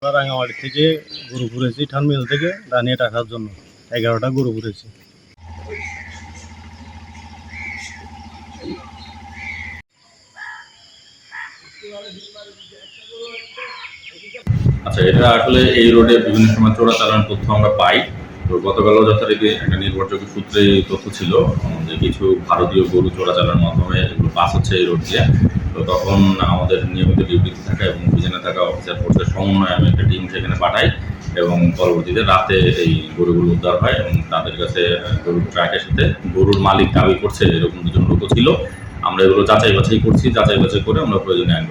রাঙামাটি থেকে গরু ঘুরেছি, টার্মিনাল থেকে রানিয়ে টাকার জন্য 11টা গরু ঘুরেছি। আচ্ছা, এটা আসলে এই রোডে বিভিন্ন সময় চোরাচালান তথ্য আমরা পাই। তো গতকালও যথারীতি একটা নির্ভরযোগ্য সূত্রে তথ্য ছিল যে কিছু ভারতীয় গরু চোরাচালানের মাধ্যমে এগুলো পাস হচ্ছে এই রোড দিয়ে। তো তখন আমাদের নিয়মিত ডিউটিতে থাকা এবং অভিযানে থাকা অফিসার ফোর্সের সমন্বয়ে আমি একটা টিম সেখানে পাঠাই এবং পরবর্তীতে রাতে এই গরুগুলো উদ্ধার হয় এবং তাদের কাছে গরুর ট্রাকের সাথে গরুর মালিক দাবি করছে এরকম দুজন লোকও ছিল। আমরা এগুলো যাচাই বাছাই করছি, যাচাই বাছাই করে আমরা প্রয়োজনীয় আইন